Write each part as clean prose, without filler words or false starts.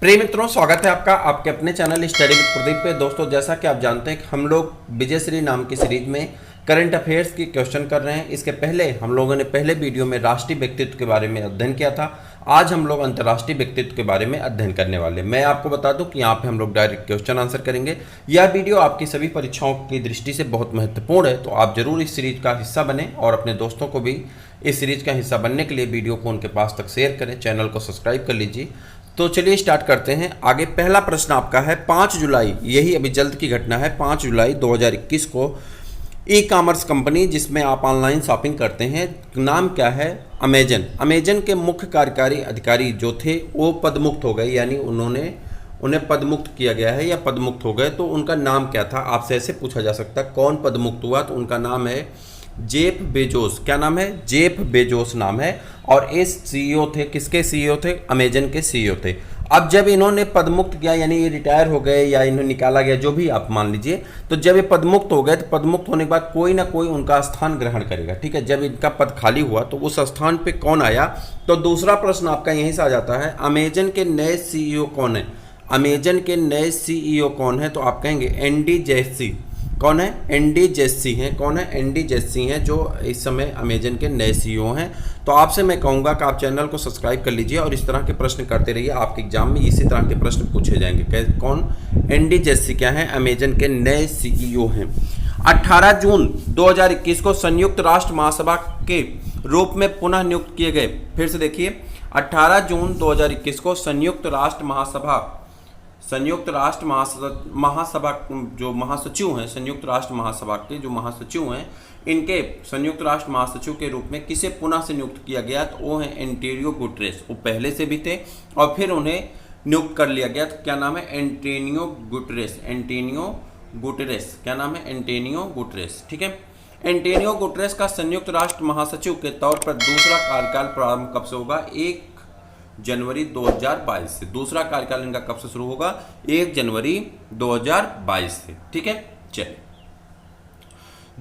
प्रिय मित्रों, स्वागत है आपका आपके अपने चैनल स्टडी विद प्रदीप पे। दोस्तों, जैसा कि आप जानते हैं कि हम लोग विजयश्री नाम की सीरीज में करंट अफेयर्स की क्वेश्चन कर रहे हैं। इसके पहले हम लोगों ने पहले वीडियो में राष्ट्रीय व्यक्तित्व के बारे में अध्ययन किया था। आज हम लोग अंतर्राष्ट्रीय व्यक्तित्व के बारे में अध्ययन करने वाले। मैं आपको बता दूं कि यहाँ पे हम लोग डायरेक्ट क्वेश्चन आंसर करेंगे। यह वीडियो आपकी सभी परीक्षाओं की दृष्टि से बहुत महत्वपूर्ण है, तो आप जरूर इस सीरीज का हिस्सा बने और अपने दोस्तों को भी इस सीरीज का हिस्सा बनने के लिए वीडियो को उनके पास तक शेयर करें, चैनल को सब्सक्राइब कर लीजिए। तो चलिए स्टार्ट करते हैं। आगे पहला प्रश्न आपका है 5 जुलाई, यही अभी जल्द की घटना है, 5 जुलाई 2021 को ई कॉमर्स कंपनी जिसमें आप ऑनलाइन शॉपिंग करते हैं, नाम क्या है? अमेजन। अमेजन के मुख्य कार्यकारी अधिकारी जो थे वो पदमुक्त हो गए, यानी उन्हें पदमुक्त किया गया है या पदमुक्त हो गए। तो उनका नाम क्या था? आपसे ऐसे पूछा जा सकता है कौन पदमुक्त हुआ, तो उनका नाम है जेफ बेजोस। क्या नाम है? जेफ बेजोस नाम है। और ये सीईओ थे, किसके सीईओ थे? अमेजन के सीईओ थे। अब जब इन्होंने पदमुक्त किया, यानी ये रिटायर हो गए या इन्हें निकाला गया, जो भी आप मान लीजिए, तो जब ये पदमुक्त हो गए तो पदमुक्त होने के बाद कोई ना कोई उनका स्थान ग्रहण करेगा। ठीक है, जब इनका पद खाली हुआ तो उस स्थान पे कौन आया? तो दूसरा प्रश्न आपका यहीं से आ जाता है, अमेजन के नए सीईओ कौन है? अमेजन के नए सीईओ कौन है? तो आप कहेंगे एंडी जेसी। कौन है? एंडी जेसी हैं। कौन है? एंडी जेसी हैं, जो इस समय अमेजन के नए सीईओ हैं। तो आपसे मैं कहूँगा कि आप चैनल को सब्सक्राइब कर लीजिए और इस तरह के प्रश्न करते रहिए। आपके एग्जाम में इसी तरह के प्रश्न पूछे जाएंगे। कौन? एंडी जेसी क्या है? अमेजन के नए सीईओ हैं। 18 जून 2021 को संयुक्त राष्ट्र महासभा के रूप में पुनः नियुक्त किए गए। फिर से देखिए, 18 जून 2021 को संयुक्त राष्ट्र महासभा जो महासचिव हैं, संयुक्त राष्ट्र महासभा के जो महासचिव हैं, इनके संयुक्त राष्ट्र महासचिव के रूप में किसे पुनः से नियुक्त किया गया? तो वो हैं एंटोनियो गुटेरेस। वो पहले से भी थे और फिर उन्हें नियुक्त कर लिया गया। तो क्या नाम है? Antonio Guterres. Antonio Guterres. क्या नाम है? Antonio Guterres. ठीक है, एंटोनियो गुटेरेस का संयुक्त राष्ट्र महासचिव के तौर पर दूसरा कार्यकाल प्रारंभ कब से होगा? 1 जनवरी 2022 से। दूसरा कार्यकाल इनका कब से शुरू होगा? 1 जनवरी 2022 से। ठीक है, चलिए।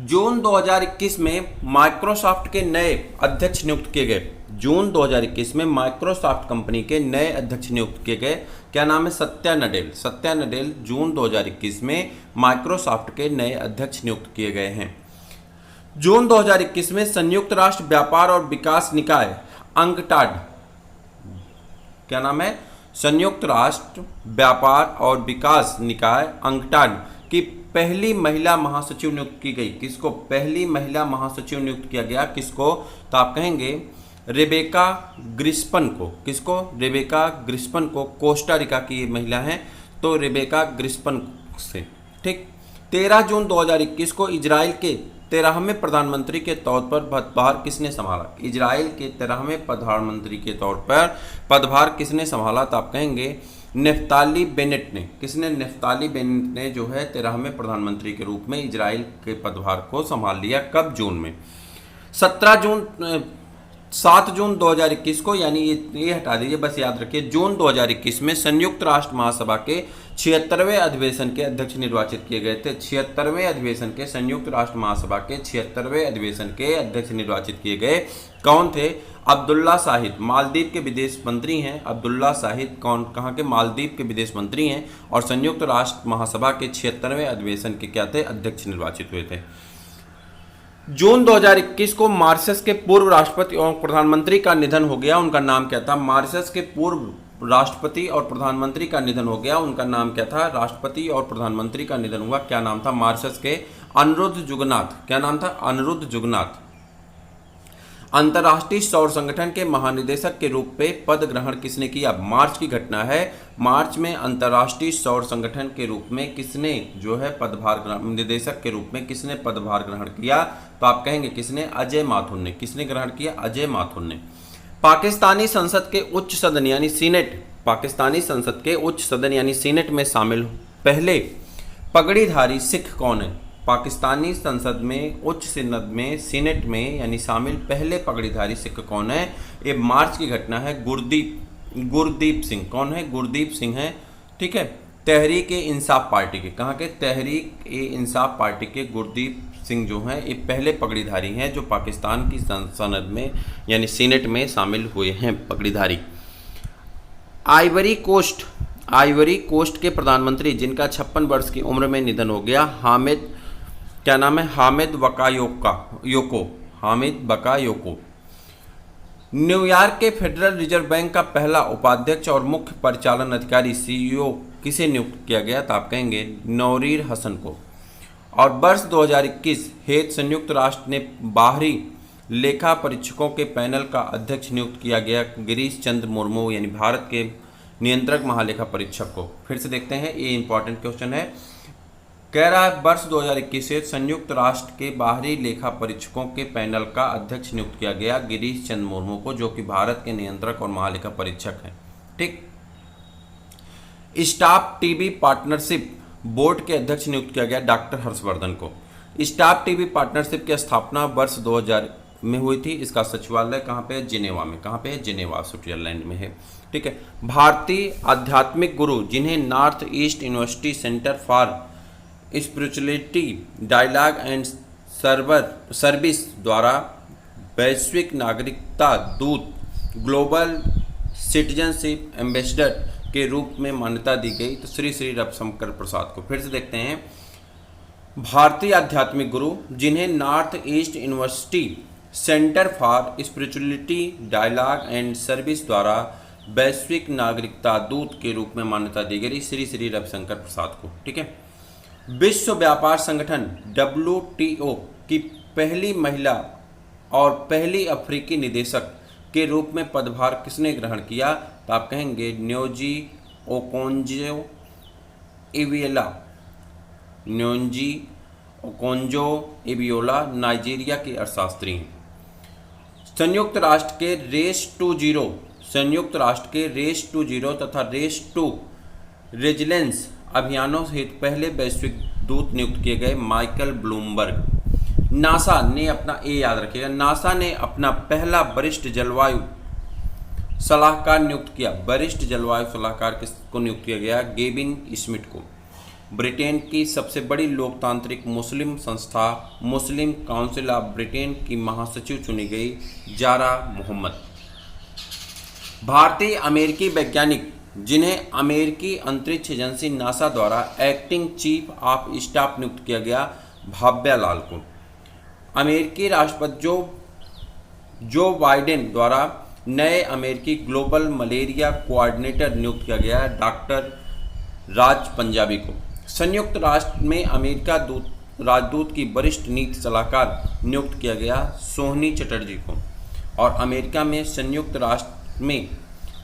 जून 2021 में माइक्रोसॉफ्ट के नए अध्यक्ष नियुक्त किए गए। जून 2021 में माइक्रोसॉफ्ट कंपनी के नए अध्यक्ष नियुक्त किए गए। क्या नाम है? सत्या नडेल। सत्या नडेल जून 2021 में माइक्रोसॉफ्ट के नए अध्यक्ष नियुक्त किए गए हैं। जून 2021 में संयुक्त राष्ट्र व्यापार और विकास निकाय अंकटाड, क्या नाम है? संयुक्त राष्ट्र व्यापार और विकास निकाय अंकटाड की पहली महिला महासचिव नियुक्त की गई। किसको? पहली महिला महासचिव नियुक्त किया गया। किसको? तो आप कहेंगे रेबेका ग्रिस्पन को। किसको? रेबेका ग्रिस्पन को। कोस्टा रिका की महिला हैं, तो रेबेका ग्रिस्पन से। ठीक। 13 जून 2021 को इजराइल के 13वें प्रधानमंत्री के तौर पर पदभार किसने संभाला? इजराइल के 13वें प्रधानमंत्री के तौर पर पदभार किसने संभाला? तो आप कहेंगे नेफ्ताली बेनेट ने। किसने? नेफ्ताली बेनेट ने जो है 13वें प्रधानमंत्री के रूप में इजराइल के पदभार को संभाल लिया। कब? जून में। 7 जून 2021 को, यानी ये हटा दीजिए, बस याद रखिए, जून 2021 में संयुक्त राष्ट्र महासभा के 76वें अधिवेशन के अध्यक्ष निर्वाचित किए गए थे। 76वें अधिवेशन के, संयुक्त राष्ट्र महासभा के 76वें अधिवेशन के अध्यक्ष निर्वाचित किए गए। कौन थे? अब्दुल्ला शाहिद, मालदीव के विदेश मंत्री हैं। अब्दुल्ला शाहिद कहाँ के? मालदीव के विदेश मंत्री हैं और संयुक्त राष्ट्र महासभा के 76वें अधिवेशन के क्या थे? अध्यक्ष निर्वाचित हुए थे। जून 2021 को मॉरिशस के पूर्व राष्ट्रपति और प्रधानमंत्री का निधन हो गया। उनका नाम क्या था? मॉरिशस के पूर्व राष्ट्रपति और प्रधानमंत्री का निधन हो गया। उनका नाम क्या था? राष्ट्रपति और प्रधानमंत्री का निधन हुआ। क्या नाम था? मॉरिशस के अनिरुद्ध जुगनाथ। क्या नाम था? अनिरुद्ध जुगनाथ। अंतर्राष्ट्रीय सौर संगठन के महानिदेशक के रूप में पद ग्रहण किसने किया? मार्च की घटना है। मार्च में अंतर्राष्ट्रीय सौर संगठन के रूप में किसने जो है पदभार, निदेशक के रूप में किसने पदभार ग्रहण किया? तो आप कहेंगे किसने? अजय माथुर ने। किसने ग्रहण किया? अजय माथुर ने। पाकिस्तानी संसद के उच्च सदन यानी सीनेट, पाकिस्तानी संसद के उच्च सदन यानी सीनेट में शामिल पहले पगड़ीधारी सिख कौन है? पाकिस्तानी संसद में, उच्च सदन में, सीनेट में यानी शामिल पहले पगड़ीधारी सिख कौन है? ये मार्च की घटना है। गुरदीप सिंह। कौन है? गुरदीप सिंह है। ठीक है, तहरीक ए इंसाफ पार्टी के। कहाँ के? तहरीक ए इंसाफ पार्टी के गुरदीप सिंह जो हैं ये पहले पगड़ीधारी हैं जो पाकिस्तान की संसद में यानी सीनेट में शामिल हुए हैं, पगड़ीधारी। आइवरी कोस्ट आइवरी कोस्ट के प्रधानमंत्री जिनका 56 वर्ष की उम्र में निधन हो गया, हामिद, क्या नाम है, हामिद बकायोको। न्यूयॉर्क के फेडरल रिजर्व बैंक का पहला उपाध्यक्ष और मुख्य परिचालन अधिकारी सीईओ किसे नियुक्त किया गया, तो आप कहेंगे नौरीर हसन को। और वर्ष 2021 हेतु संयुक्त राष्ट्र ने बाहरी लेखा परीक्षकों के पैनल का अध्यक्ष नियुक्त किया गया गिरीश चंद्र मुर्मू, यानी भारत के नियंत्रक महालेखा परीक्षक को। फिर से देखते हैं, ये इंपॉर्टेंट क्वेश्चन है। कह रहा है वर्ष 2021 से संयुक्त राष्ट्र के बाहरी लेखा परीक्षकों के पैनल का अध्यक्ष नियुक्त किया गया गिरीश चंद्र मुर्मू को, जो कि भारत के नियंत्रक और महालेखा परीक्षक हैं। ठीक। स्टाफ टीबी पार्टनरशिप बोर्ड के अध्यक्ष नियुक्त किया गया डॉक्टर हर्षवर्धन को। स्टाफ टीबी पार्टनरशिप की स्थापना वर्ष 2000 में हुई थी। इसका सचिवालय कहाँ पे है, जिनेवा में। कहाँ पे है, जिनेवा, स्विट्जरलैंड में है। ठीक है। भारतीय आध्यात्मिक गुरु जिन्हें North East University center for spirituality dialogue and service द्वारा वैश्विक नागरिकता दूत ग्लोबल सिटीजनशिप एम्बेसडर के रूप में मान्यता दी गई, तो श्री श्री रविशंकर प्रसाद को। फिर से देखते हैं, भारतीय आध्यात्मिक गुरु जिन्हें North East University center for spirituality dialogue and service द्वारा वैश्विक नागरिकता दूत के रूप में मान्यता दी गई, श्री श्री रविशंकर प्रसाद को। ठीक है। विश्व व्यापार संगठन WTO की पहली महिला और पहली अफ्रीकी निदेशक के रूप में पदभार किसने ग्रहण किया, तो आप कहेंगे न्योंजी ओकोंजो इवियोला नाइजीरिया के अर्थशास्त्री हैं। संयुक्त राष्ट्र के रेस टू जीरो तथा रेस टू रेजिलेंस अभियानों हेतु पहले वैश्विक दूत नियुक्त किए गए माइकल ब्लूमबर्ग। नासा ने अपना, ये याद रखिएगा, नासा ने अपना पहला वरिष्ठ जलवायु सलाहकार नियुक्त किया। वरिष्ठ जलवायु सलाहकार किसको नियुक्त किया गया, गेविन स्मिथ को। ब्रिटेन की सबसे बड़ी लोकतांत्रिक मुस्लिम संस्था मुस्लिम काउंसिल ऑफ ब्रिटेन की महासचिव चुनी गई जारा मोहम्मद। भारतीय अमेरिकी वैज्ञानिक जिन्हें अमेरिकी अंतरिक्ष एजेंसी नासा द्वारा एक्टिंग चीफ ऑफ स्टाफ नियुक्त किया गया भाव्या लाल को। अमेरिकी राष्ट्रपति जो बाइडेन द्वारा नए अमेरिकी ग्लोबल मलेरिया कोऑर्डिनेटर नियुक्त किया गया डॉक्टर राज पंजाबी को। संयुक्त राष्ट्र में अमेरिका राजदूत की वरिष्ठ नीति सलाहकार नियुक्त किया गया सोहनी चटर्जी को। और अमेरिका में संयुक्त राष्ट्र में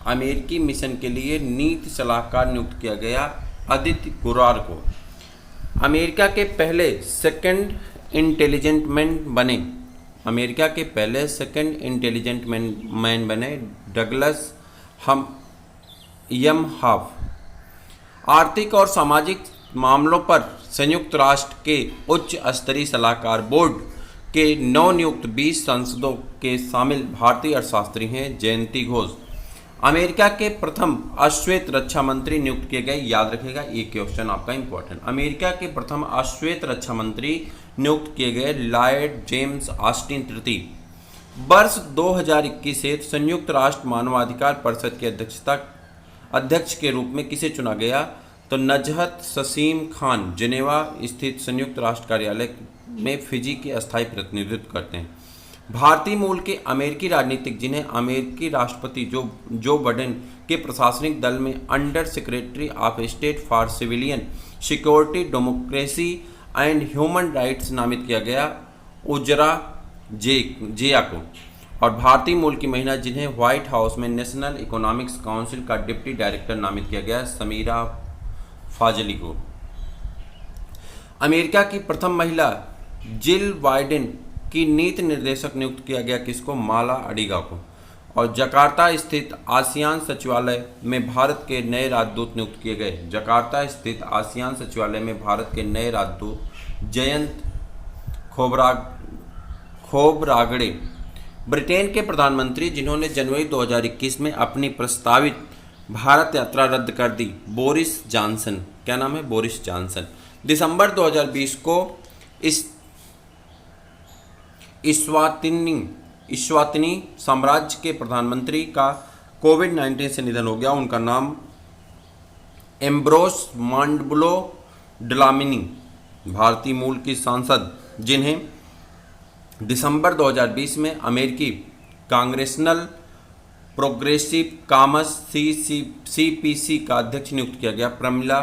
अमेरिकी मिशन के लिए नीति सलाहकार नियुक्त किया गया आदित्य गुरार को। अमेरिका के पहले सेकंड इंटेलिजेंट मैन बने डगलस यमहाफ। आर्थिक और सामाजिक मामलों पर संयुक्त राष्ट्र के उच्च स्तरीय सलाहकार बोर्ड के नवनियुक्त 20 सांसदों के शामिल भारतीय अर्थशास्त्री हैं जयंती घोष। अमेरिका के प्रथम अश्वेत रक्षा मंत्री नियुक्त किए गए, याद रखिएगा ये क्वेश्चन आपका इंपॉर्टेंट। अमेरिका के प्रथम अश्वेत रक्षा मंत्री नियुक्त किए गए लॉयड जेम्स ऑस्टिन तृतीय। वर्ष 2021 से संयुक्त राष्ट्र मानवाधिकार परिषद के अध्यक्ष के रूप में किसे चुना गया, तो नजहत ससीम खान जिनेवा स्थित संयुक्त राष्ट्र कार्यालय में फिजी के अस्थायी प्रतिनिधित्व करते हैं। भारतीय मूल के अमेरिकी राजनीतिक जिन्हें अमेरिकी राष्ट्रपति जो बाइडेन के प्रशासनिक दल में under secretary of state for civilian security democracy and human rights नामित किया गया उजरा जेया को। और भारतीय मूल की महिला जिन्हें व्हाइट हाउस में नेशनल इकोनॉमिक्स काउंसिल का डिप्टी डायरेक्टर नामित किया गया समीरा फाजली को। अमेरिका की प्रथम महिला जिल बाइडेन की नीति निर्देशक नियुक्त किया गया किसको, माला अडिगा को। और जकार्ता स्थित आसियान सचिवालय में भारत के नए राजदूत नियुक्त किए गए। जकार्ता स्थित आसियान सचिवालय में भारत के नए राजदूत जयंत खोबरागड़े। ब्रिटेन के प्रधानमंत्री जिन्होंने जनवरी 2021 में अपनी प्रस्तावित भारत यात्रा रद्द कर दी, बोरिस जॉनसन। क्या नाम है, बोरिस जॉनसन। दिसंबर 2020 को इस्वातिनी साम्राज्य के प्रधानमंत्री का कोविड-19 से निधन हो गया। उनका नाम एम्ब्रोस मांडबुलो डलामिनी, भारतीय मूल की सांसद जिन्हें दिसंबर 2020 में अमेरिकी कांग्रेसनल प्रोग्रेसिव कॉमर्स सीपीसी का अध्यक्ष नियुक्त किया गया प्रमिला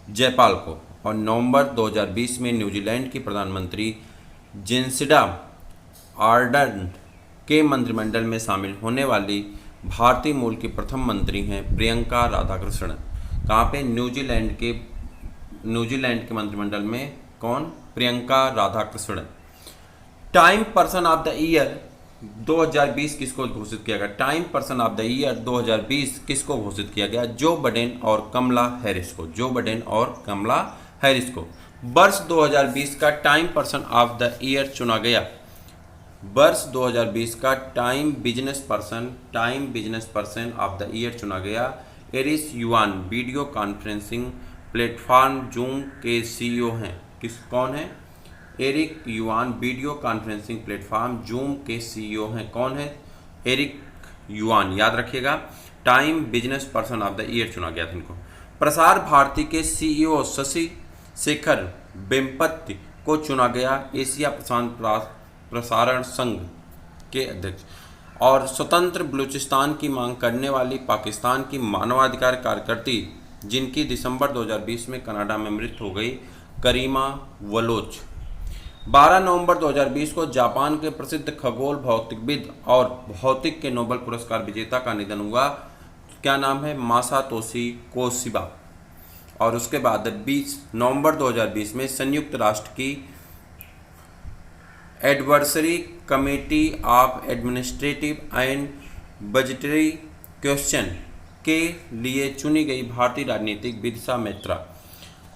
जयपाल को, और नवंबर 2020 में न्यूजीलैंड की प्रधानमंत्री जेसिंडा आर्डर्न के मंत्रिमंडल में शामिल होने वाली भारतीय मूल की प्रथम मंत्री हैं प्रियंका राधाकृष्णन। कहाँ पे? न्यूजीलैंड के मंत्रिमंडल में कौन? Priyanka Radhakrishnan. Time person of the year 2020 किसको घोषित किया गया? Time person of the year 2020 किसको घोषित किया गया? जो बडेन और कमला हैरिस को। जो बडेन और कमला हैरिस को वर्ष 2020 का Time person of the year चुना गया। वर्ष 2020 का Time business person of the year चुना गया Eric Yuan, video conferencing platform Zoom के सीईओ हैं। कौन है? Eric Yuan, video conferencing platform Zoom के सीईओ हैं। कौन है? एरिक युआन, याद रखिएगा। Time business person of the year चुना गया था इनको। प्रसार भारती के सीईओ शशि शेखर वेम्पति को चुना गया एशिया प्रशांत प्रसारण संघ के अध्यक्ष। और स्वतंत्र बलूचिस्तान की मांग करने वाली पाकिस्तान की मानवाधिकार कार्यकर्ती जिनकी दिसंबर 2020 में कनाडा में मृत्यु हो गई, करीमा बलोच। 12 नवंबर 2020 को जापान के प्रसिद्ध खगोल भौतिकविद और भौतिक के नोबेल पुरस्कार विजेता का निधन हुआ। क्या नाम है? मासातोशी कोशिबा। और उसके बाद 20 नवंबर 2020 में संयुक्त राष्ट्र की advisory committee of administrative and budgetary question के लिए चुनी गई भारतीय राजनीतिक बिरसा मैत्रा।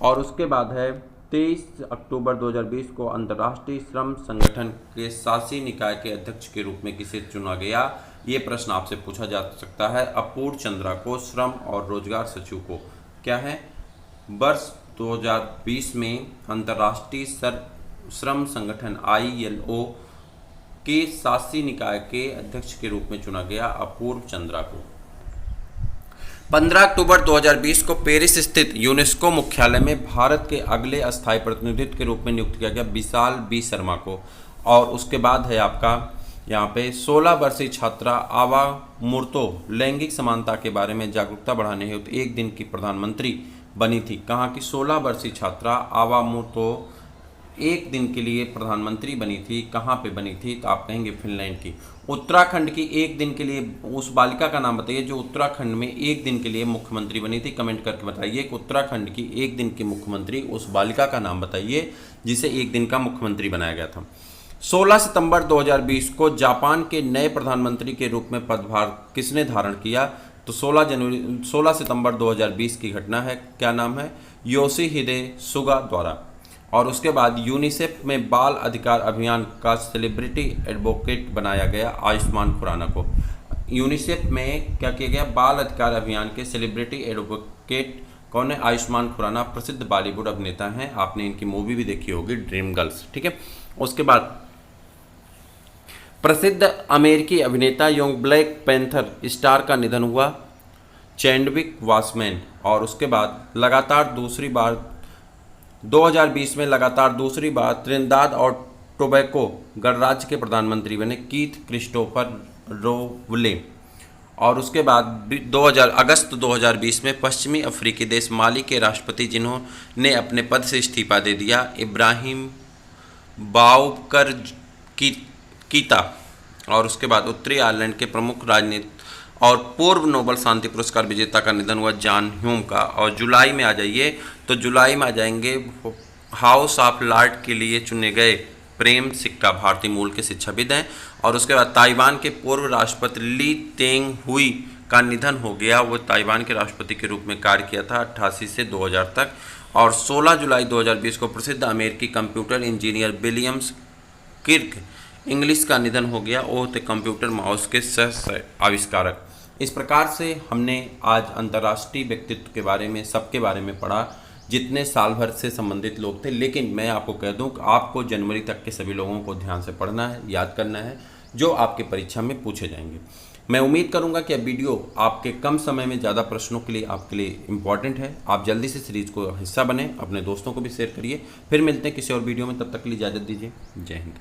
और उसके बाद है 23 अक्टूबर 2020 को अंतर्राष्ट्रीय श्रम संगठन के शासी निकाय के अध्यक्ष के रूप में किसे चुना गया? ये प्रश्न आपसे पूछा जा सकता है। अपूर्व चंद्रा को, श्रम और रोजगार सचिव को। क्या है? वर्ष 2020 में अंतर्राष्ट्रीय श्रम संगठन ILO के शासी निकाय के अध्यक्ष के रूप में चुना गया अपूर्व चंद्रा को। 15 अक्टूबर 2020 को पेरिस स्थित यूनेस्को मुख्यालय में भारत के अगले अस्थायी प्रतिनिधित्व के रूप में नियुक्त किया गया विशाल बी शर्मा को। और उसके बाद है आपका यहाँ पे 16 वर्षीय छात्रा आवा मूर्तो लैंगिक समानता के बारे में जागरूकता बढ़ाने हेतु एक दिन की प्रधानमंत्री बनी थी। कहाँ की? 16 वर्षीय छात्रा आवा मूर्तो एक दिन के लिए प्रधानमंत्री बनी थी। कहाँ पे बनी थी? तो आप कहेंगे फिनलैंड की। उत्तराखंड की एक दिन के लिए उस बालिका का नाम बताइए जो उत्तराखंड में एक दिन के लिए मुख्यमंत्री बनी थी। कमेंट करके बताइए कि उत्तराखंड की एक दिन की मुख्यमंत्री उस बालिका का नाम बताइए जिसे एक दिन का मुख्यमंत्री बनाया गया था। 16 सितंबर 2020 को जापान के नए प्रधानमंत्री के रूप में पदभार किसने धारण किया? तो 16 सितंबर 2020 की घटना है। क्या नाम है? योशिहिदे सुगा द्वारा। और उसके बाद यूनिसेफ में बाल अधिकार अभियान का सेलिब्रिटी एडवोकेट बनाया गया आयुष्मान खुराना को। यूनिसेफ में क्या किया गया? बाल अधिकार अभियान के सेलिब्रिटी एडवोकेट कौन है? आयुष्मान खुराना, प्रसिद्ध बॉलीवुड अभिनेता हैं। आपने इनकी मूवी भी देखी होगी ड्रीम गर्ल्स। ठीक है। उसके बाद प्रसिद्ध अमेरिकी अभिनेता एवं ब्लैक पैंथर स्टार का निधन हुआ, चैडविक बॉसमैन। और उसके बाद लगातार दूसरी बार 2020 में लगातार दूसरी बार त्रिनिदाद और टोबैको गणराज्य के प्रधानमंत्री बने कीथ क्रिस्टोफर रोवले। और उसके बाद अगस्त 2020 में पश्चिमी अफ्रीकी देश माली के राष्ट्रपति जिन्होंने अपने पद से इस्तीफा दे दिया, इब्राहिम बाउबकर कीता। और उसके बाद उत्तरी आयरलैंड के प्रमुख राजनीति और पूर्व नोबेल शांति पुरस्कार विजेता का निधन हुआ जॉन ह्यूम का। और जुलाई में आ जाइए तो जुलाई में आ जाएंगे हाउस ऑफ लॉर्ड के लिए चुने गए प्रेम सिक्का, भारतीय मूल के शिक्षाविद हैं। और उसके बाद ताइवान के पूर्व राष्ट्रपति ली तेंग हुई का निधन हो गया। वो ताइवान के राष्ट्रपति के रूप में कार्य किया था 88 से 2000 तक। और 16 जुलाई 2020 को प्रसिद्ध अमेरिकी computer engineer Williams Kirk English का निधन हो गया। वो थे कंप्यूटर माउस के सह आविष्कारक। इस प्रकार से हमने आज अंतर्राष्ट्रीय व्यक्तित्व के बारे में, सबके बारे में पढ़ा जितने साल भर से संबंधित लोग थे। लेकिन मैं आपको कह दूं कि आपको जनवरी तक के सभी लोगों को ध्यान से पढ़ना है, याद करना है, जो आपके परीक्षा में पूछे जाएंगे। मैं उम्मीद करूंगा कि यह वीडियो आपके कम समय में ज़्यादा प्रश्नों के लिए आपके लिए इम्पॉर्टेंट है। आप जल्दी से सीरीज को हिस्सा बने, अपने दोस्तों को भी शेयर करिए। फिर मिलते हैं किसी और वीडियो में, तब तक के लिए इजाज़त दीजिए। जय हिंद।